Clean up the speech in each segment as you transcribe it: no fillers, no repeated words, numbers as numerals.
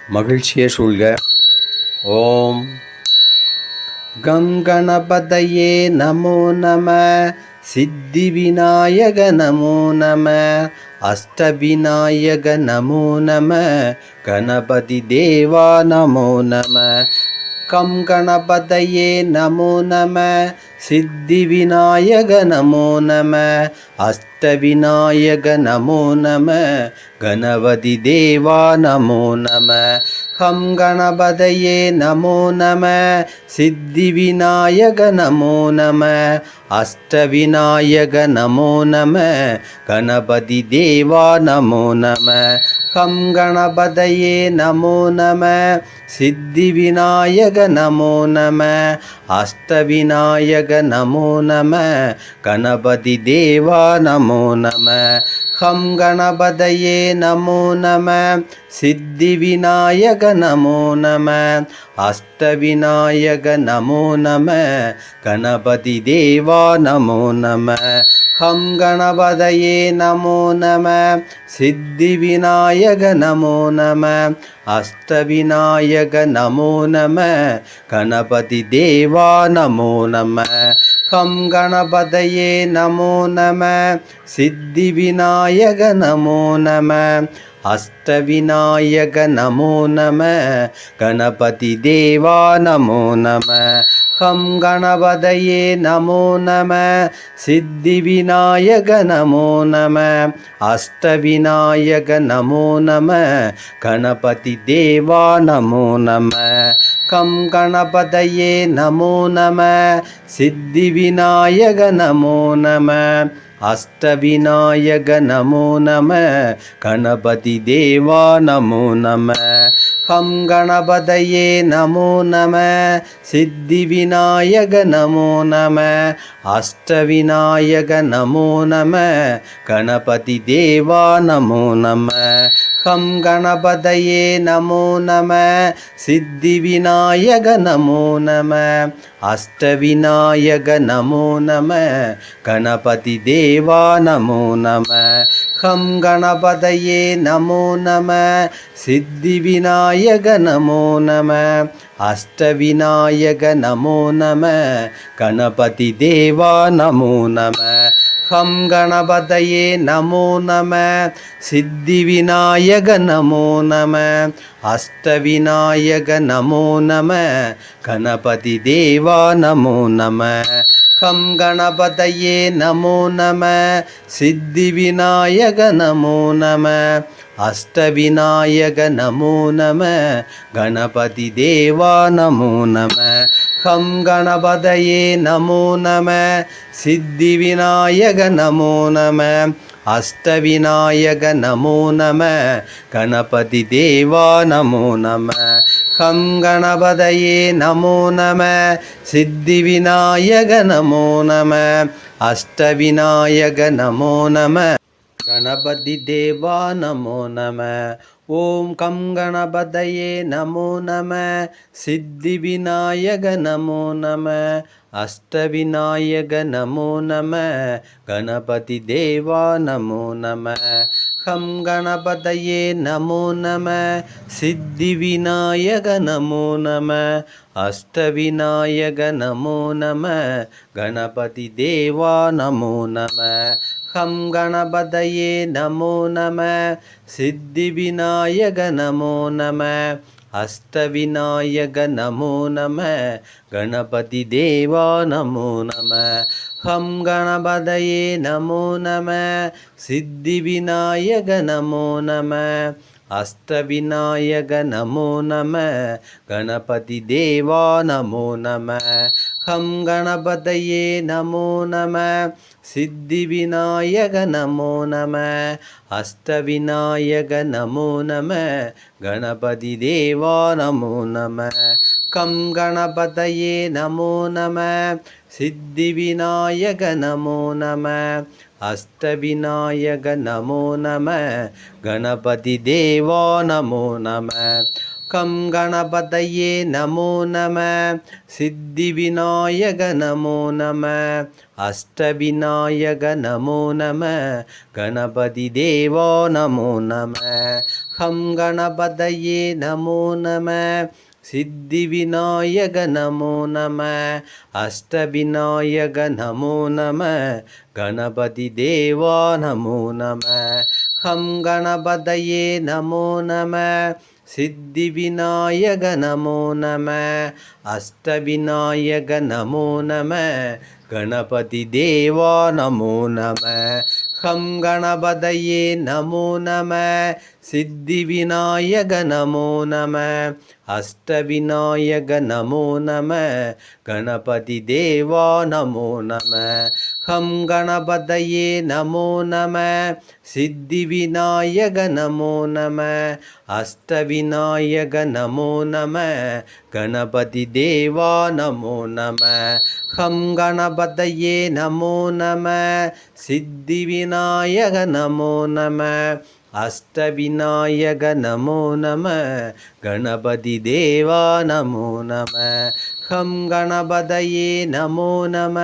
மகிழ்ச்சியை சூழ்க. ஓம் கம் கணபதயே நமோ நம. சித்தி விநாயக நமோ நம. அஷ்டவிநாயக நமோ நம. கணபதி தேவா நமோ நம. கம் கணபதயே நமோ நம. சித்தி விநாயக நமோ நம. அஷ்டவிநாயக நமோ நம. கணபதி தேவா நமோ நம. கம் கணபதயே நமோ நம. சித்தி விநாயக நமோ நம. அஷ்டவிநாயக நமோ நம. கணபதி தேவா நமோ நம. கம் கணபதயே நமோ நம. சித்தி விநாயக நமோ நம. அஷ்டவிநாயக நமோ நம. கணபதி தேவா நமோ நம. கம் கணபதயே நமோ நம. சித்தி விநாயக நமோ நம. அஷ்டவிநாயக நமோ நம. கணபதி தேவா நமோ நம. கம் கணபதயே நமோ நம. சித்தி விநாயக நமோ நம. அஷ்டவிநாயக நமோ நம. கணபதி தேவா நமோ நம. கம் கணபதயே நமோ நம. சித்தி விநாயக நமோ நம. அஷ்டவிநாயக நமோ நம. கணபதி தேவா நமோ நம. கம் கணபதயே நமோ நம. சித்தி விநாயக நமோ நம. அஷ்டவிநாயக நமோ நம. கணபதி தேவா நமோ நம. கம் கணபதயே நமோ நம. சித்தி விநாயக நமோ நம. அஷ்டவிநாயக நமோ நம. கணபதி தேவா நமோ நம. கம் கணபதயே நமோ நம. சித்தி விநாயக நமோ நம. அஷ்டவிநாயக நமோ நம. கணபதி தேவா நமோ நம. கம் கணபதயே நமோ நம. சித்தி விநாயக நமோ நம. அஷ்டவிநாயக நமோ நம. கணபதி தேவா நமோ நம. கம் கணபதயே நமோ நம. சித்தி விநாயக நமோ நம. அஷ்டவிநாயக நமோ நம. கணபதி தேவா நமோ நம. கம் கணபதயே நமோ நம. சித்தி விநாயக நமோ நம. அஷ்டவிநாயக நமோ நம. கணபதி தேவா நமோ நம. கம் கணபதயே நமோ நம. சித்தி விநாயக நமோ நம. அஷ்டவிநாயக நமோ நம. கணபதி தேவா நமோ நம. கம் கணபதயே நமோ நம. சித்தி விநாயக நமோ நம. அஷ்டவிநாயக நமோ நம. கணபதி தேவா நமோ நம. கம் கணபதயே நமோ நம. சித்தி விநாயக நமோ நம. அஷ்டவிநாயக நமோ நம. கணபதி தேவா நமோ நம. ஓம் கம் கணபதயே நமோ நம. சித்தி விநாயக நமோ நம. அஷ்டவிநாயக நமோ நம. கணபதி தேவா நமோ நம. கம் கணபதயே நமோ நம. சித்தி விநாயக நமோ நம. அஷ்டவிநாயக நமோ நம. கணபதி தேவா நமோ நம. கம் கணபதயே நமோ நம. சித்தி விநாயக நமோ நம. அஷ்டவிநாயக நமோ நம. கணபதி தேவா நமோ நம. கம் கணபதயே நமோ நம. சித்தி விநாயக நமோ நம. அஷ்டவிநாயக நமோ நம. கணபதி தேவா நமோ நம. கம் கணபதயே நமோ நம. சித்தி விநாயக நமோ நம. அஷ்டவிநாயக நமோ நம. கணபதி தேவா நமோ நம. கம் கணபதயே நமோ நம. சித்தி விநாயக நமோ நம. அஷ்டவிநாயக நமோ நம. கணபதி தேவா நமோ நம. கம் கணபதயே நமோ நம சித்தி விநாயக நமோ நம அஷ்டவிநாயக நமோ நம கணபதி தேவா நமோ நம கம் கணபதயே நமோ நம சித்தி விநாயக நமோ நம அஷ்டவிநாயக நமோ நம கணபதி தேவா நமோ நம கம் கணபதயே நமோ நம சித்தி விநாயக நமோ நம அஷ்டவிநாயக நமோ நம கணபதி தேவா நமோ நம கம் கணபதயே நமோ நம சித்தி விநாயக நமோ நம அஷ்டவிநாயக நமோ நம கணபதி தேவா நமோ நம கம் கணபதயே நமோ நம சித்தி விநாயக நமோ நம அஷ்டவிநாயக நமோ நம கணபதி தேவா நமோ நம கம் கணபதயே நமோ நம சித்தி விநாயக நமோ நம அஷ்டவிநாயக நமோ நம கணபதி தேவா நமோ நம கம் கணபதயே நமோ நம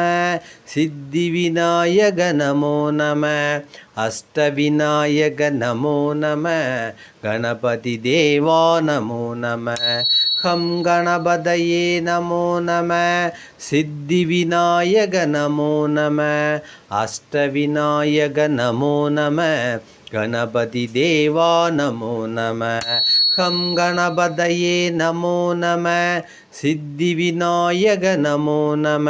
சித்தி விநாயக நமோ நம அஷ்டவிநாயக நமோ நம கணபதி தேவா நமோ நம கம் கணபதயே நமோ நம சித்தி விநாயக நமோ நம அஷ்டவிநாயக நமோ நம கணபதி தேவா நமோ நம கம் கணபதயே நமோ நம சித்தி விநாயக நமோ நம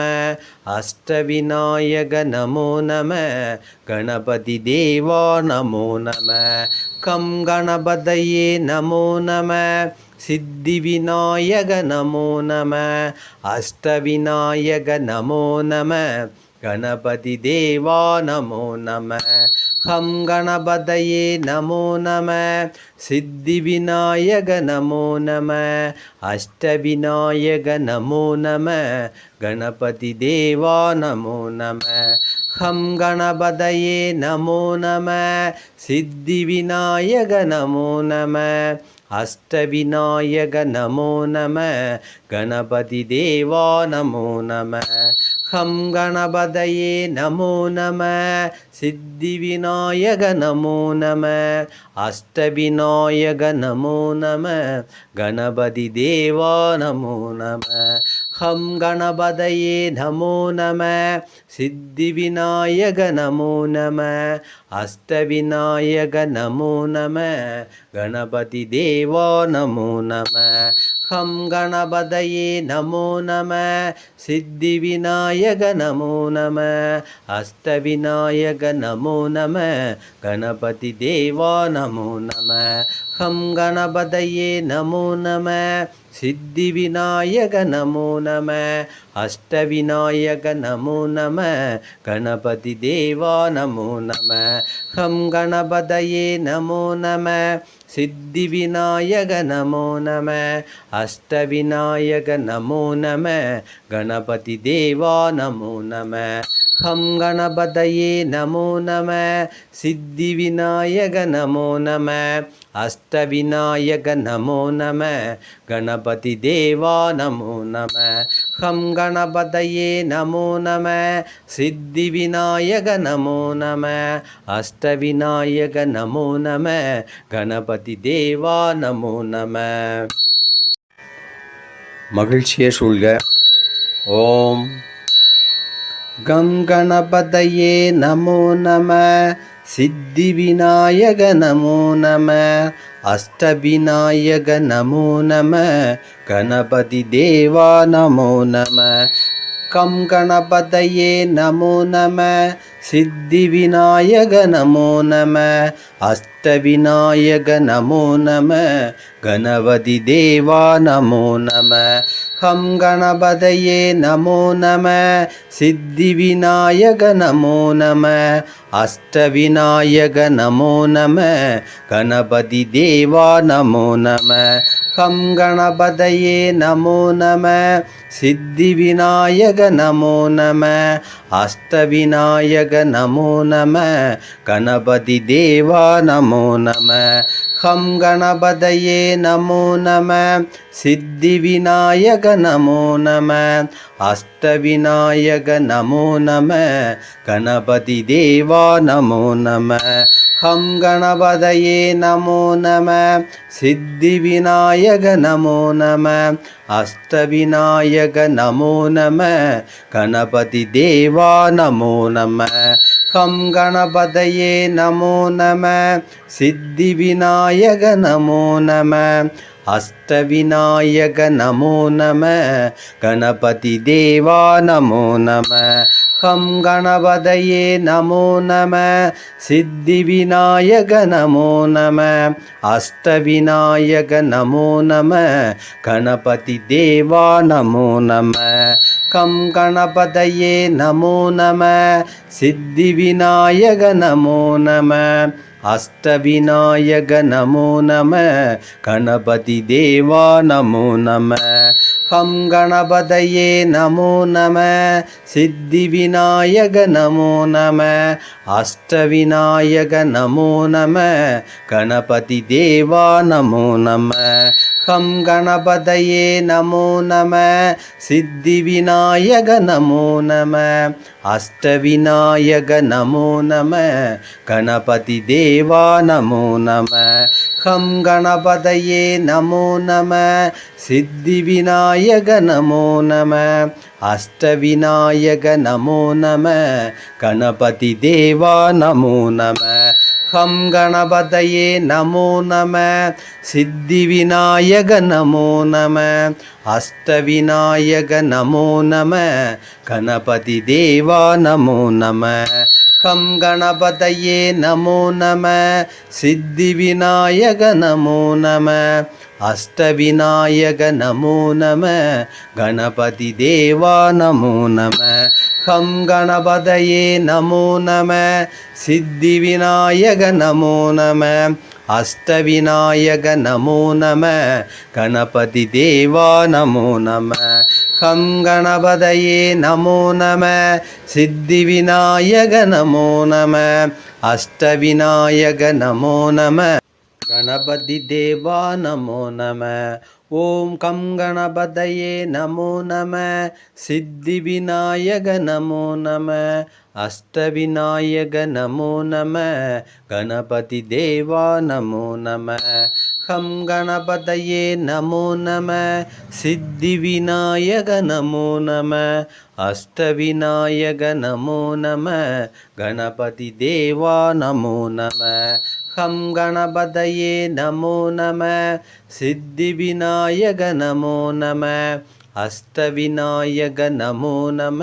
அஷ்டவிநாயக நமோ நம கணபதி தேவா நமோ நம கம் கணபதயே நமோ நம சித்தி விநாயக நமோ நம அஷ்டவிநாயக நமோ நம கணபதி தேவா நமோ நம கம் கணபதயே நமோ நம சித்தி விநாயக நமோ நம அஷ்டவிநாயக நமோ நம கணபதி தேவா நமோ நம கம் கணபதயே நமோ நம சித்தி விநாயக நமோ நம அஷ்டவிநாயக நமோ நம கணபதி தேவா நமோ நம கம் கணபதயே நமோ நம சித்தி விநாயக நமோ நம அஷ்டவிநாயக நமோ நம கணபதி தேவா நமோ நம கம் கணபதயே நமோ நம சித்தி விநாயக நமோ நம அஷ்டவிநாயக நமோ நம கணபதி தேவா நமோ நம கம் கணபதயே நமோ நம சித்தி விநாயக நமோ நம அஷ்டவிநாயக நமோ நம கணபதி தேவா நமோ நம கம் கணபதயே நமோ நம சித்தி விநாயக நமோ நம அஷ்டவிநாயக நமோ நம கணபதி தேவா நமோ நம கம் கணபதயே நமோ நம சித்தி விநாயக நமோ நம அஷ்டவிநாயக நமோ நம கணபதி தேவா நமோ நம கம் கணபதயே நமோ நம சித்தி விநாயக நமோ நம அஷ்டவிநாயக நமோ நம கணபதி தேவா நமோ நம கம் கணபதயே நமோ நம சித்தி விநாயக நமோ நம அஷ்டவிநாயக நமோ நம கணபதி தேவா நமோ நம. மகிழ்ச்சியை சூழ்க. ஓம் கம் கணபதயே நமோ நம சித்தி விநாயக நமோ நம அஷ்டவிநாயக நமோ நம கணபதி தேவா நமோ நம கம் கணபதயே நமோ நம சித்தி விநாயக நமோ நம அஷ்டவிநாயக நமோ நம கணபதி தேவா நமோ நம கம் கணபதயே நமோ நம சித்தி விநாயக நமோ நம அஷ்டவிநாயக நமோ நம கணபதி தேவா நமோ நம ஹம் கணபதயே நமோ நம சித்திவிநாயக நமோ நம அஷ்டவிநாயக நமோ நம கணபதி தேவா நமோ நம ஹம் கணபதயே நமோ நம சித்திவிநாயக நமோ நம அஷ்டவிநாயக நமோ நம கணபதி தேவா நமோ நம ஹம் கணபதயே நமோ நம சித்திவிநாயக நமோ நம அஷ்டவிநாயக நமோ நம கணபதி தேவா நமோ நம ஹம் கணபதயே நமோ நம சித்திவிநாயக நமோ நம அஷ்டவிநாயக நமோ நம கணபதி தேவா நமோ நம ஹம் கணபதயே நமோ நம சித்திவிநாயக நமோ நம அஷ்டவிநாயக நமோ நம கணபதி தேவா நமோ நம ஹம் கணபதயே நமோ நம சித்திவிநாயக நமோ நம அஷ்டவிநாயக நமோ நம கணபதி தேவா நமோ நம ஹம் கணபதயே நமோ நம சித்திவிநாயக நமோ நம அஷ்டவிநாயக நமோ நம கணபதி தேவா நமோ நம ஹம் கணபதயே நமோ நம சித்திவிநாயக நமோ நம அஷ்டவிநாயக நமோ நம கணபதி தேவா நமோ நம ஹம் கணபதயே நமோ நம சித்திவிநாயக நமோ நம அஷ்டவிநாயக நமோ நம கணபதி தேவா நமோ நம ஹம் கணபதயே நமோ நம சித்திவிநாயக நமோ நம அஷ்டவிநாயக நமோ நம கணபதி தேவா நமோ நம ஹம் கணபதயே நமோ நம சித்திவிநாயக நமோ நம அஷ்டவிநாயக நமோ நம கணபதி தேவா நமோ நம ஹம் கணபதயே நமோ நம சித்திவிநாயக நமோ நம அஷ்டவிநாயக நமோ நம கணபதி தேவா நமோ நம ஹம் கணபதயே நமோ நம சித்திவிநாயக நமோ நம அஷ்டவிநாயக நமோ நம கணபதி தேவா நமோ நம ஓம் கம் கணபதயே நமோ நம சித்திவிநாயக நமோ நம அஷ்டவிநாயக நமோ நம கணபதி தேவா நமோ நம ஹம் கணபதயே நமோ நம சித்திவிநாயக நமோ நம அஷ்டவிநாயக நமோ நம கணபதி தேவா நமோ நம ஹம் கணபதயே நமோ நம சித்திவிநாயக நமோ நம அஷ்டவிநாயக நமோ நம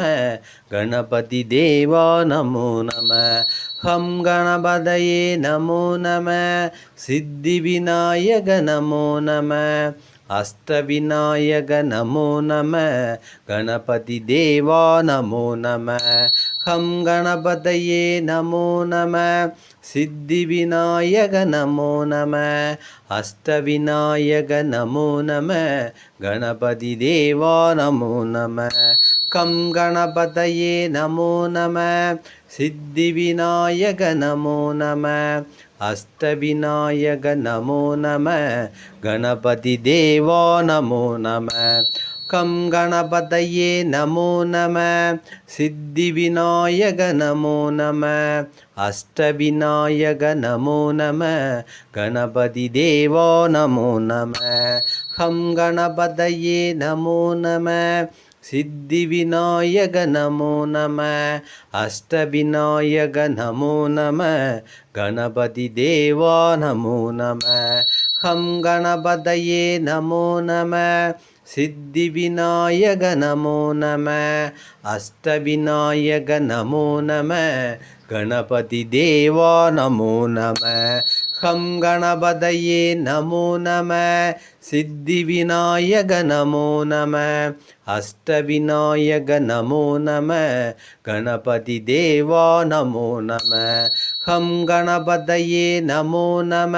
கணபதி தேவா நமோ நம ஹம் கணபதயே நமோ நம சித்திவிநாயக நமோ நம அஷ்டவிநாயக நமோ நம கணபதி தேவா நமோ நம ஹம் கணபதயே நமோ நம சித்திவிநாயக நமோ நம அஷ்டவிநாயக நமோ நம கணபதி தேவா நமோ நம கம் கணபதயே நமோ நம சித்திவிநாயக நமோ நம அஷ்டவிநாயக நமோ நம கணபதி தேவா நமோ நம கம் கணபதயே நமோ நம சித்திவிநாயக நமோ நம அஷ்டவிநாயக நமோ நம கணபதி தேவா நமோ நம ஹம் கணபதயே நமோ நம சித்திவிநாயக நமோ நம அஷ்டவிநாயக நமோ நம கணபதி தேவா நமோ நம ஹம் கணபதயே நமோ நம சித்திவிநாயக நமோ நம அஷ்டவிநாயக நமோ நம கணபதி தேவா நமோ நம ஹம் கணபதயே நமோ நம சித்திவிநாயக நமோ நம அஷ்டவிநாயக நமோ நம கணபதி தேவா நமோ நம ஹம் கணபதயே நமோ நம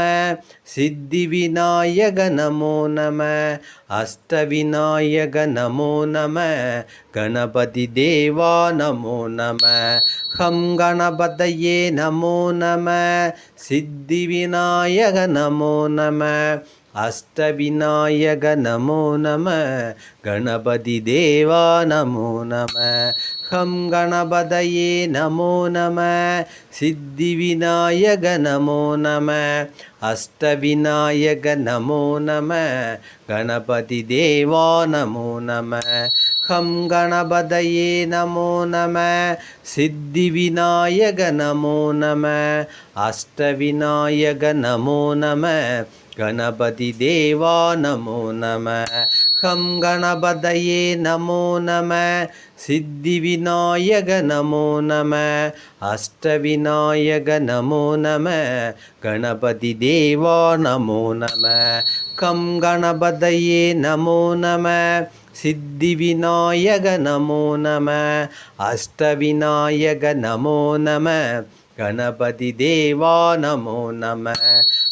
सिद्धिविनायक नमो नमः अष्टविनायक नमो नमः गणपति देवा नमो नमः हम गणपतये नमो नमः सिद्धिविनायक नमो नमः अष्टविनायक नमो नमः गणपति देवा नमो नमः हम गणपतये नमो नमः सिद्धिविनायक नमो नमः अष्टविनायक नमो नमः गणपति देवा नमो नमः हम गणपतये नमो नमः सिद्धिविनायक नमो नमः अष्टविनायक नमो नमः गणपति देवा नमो नमः हम गणपतये नमो नमः सिद्धिविनायक नमो नमः अष्टविनायक नमो नमः गणपति देवा नमो नमः हम गणपतये नमो नमः सिद्धिविनायक नमो नमः अष्टविनायक नमो नमः गणपति देवा नमो नमः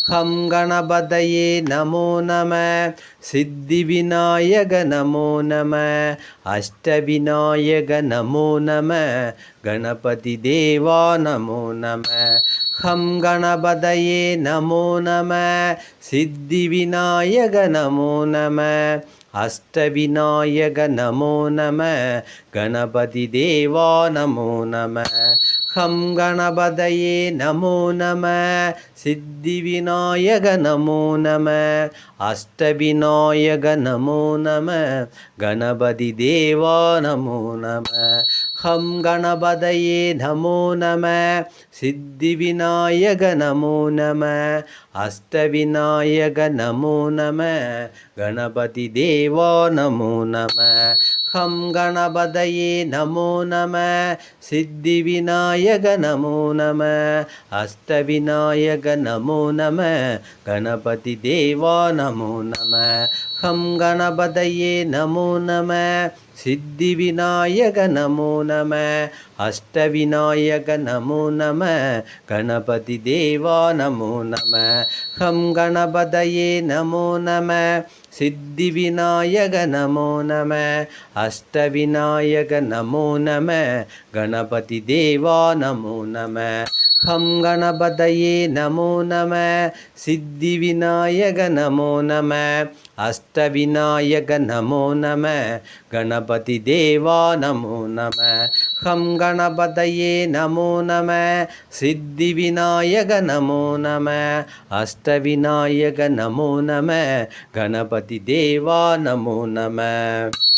हम गणपतये नमो नमः सिद्धिविनायक नमो नमः अष्टविनायक नमो नमः गणपति देवा नमो नमः हम गणपतये नमो नमः सिद्धिविनायक नमो नमः अष्टविनायक नमो नमः गणपति देवा नमो नमः हम गणपतये नमो नमः सिद्धिविनायक नमो नमः अष्टविनायक नमो नमः गणपति देवा नमो नमः हम गणपतये नमो नमः सिद्धिविनायक नमो नमः अष्टविनायक नमो नमः गणपति देवा नमो नमः हम गणपतये नमो नमः सिद्धिविनायक नमो नमः अष्टविनायक नमो नमः गणपति देवा नमो नमः हम गणपतये नमो नमः सिद्धिविनायक नमो नमः अष्टविनायक नमो नमः गणपति देवा नमो नमः हम गणपतये नमो नमः सिद्धिविनायक नमो नमः अष्टविनायक नमो नमः गणपति देवा नमो नमः हम गणपतये नमो नमः सिद्धिविनायक नमो नमः अष्टविनायक नमो नमः गणपति देवा नमो नमः हम गणपतये नमो नमः सिद्धिविनायक नमो नमः अष्टविनायक नमो नमः गणपति देवा नमो नमः।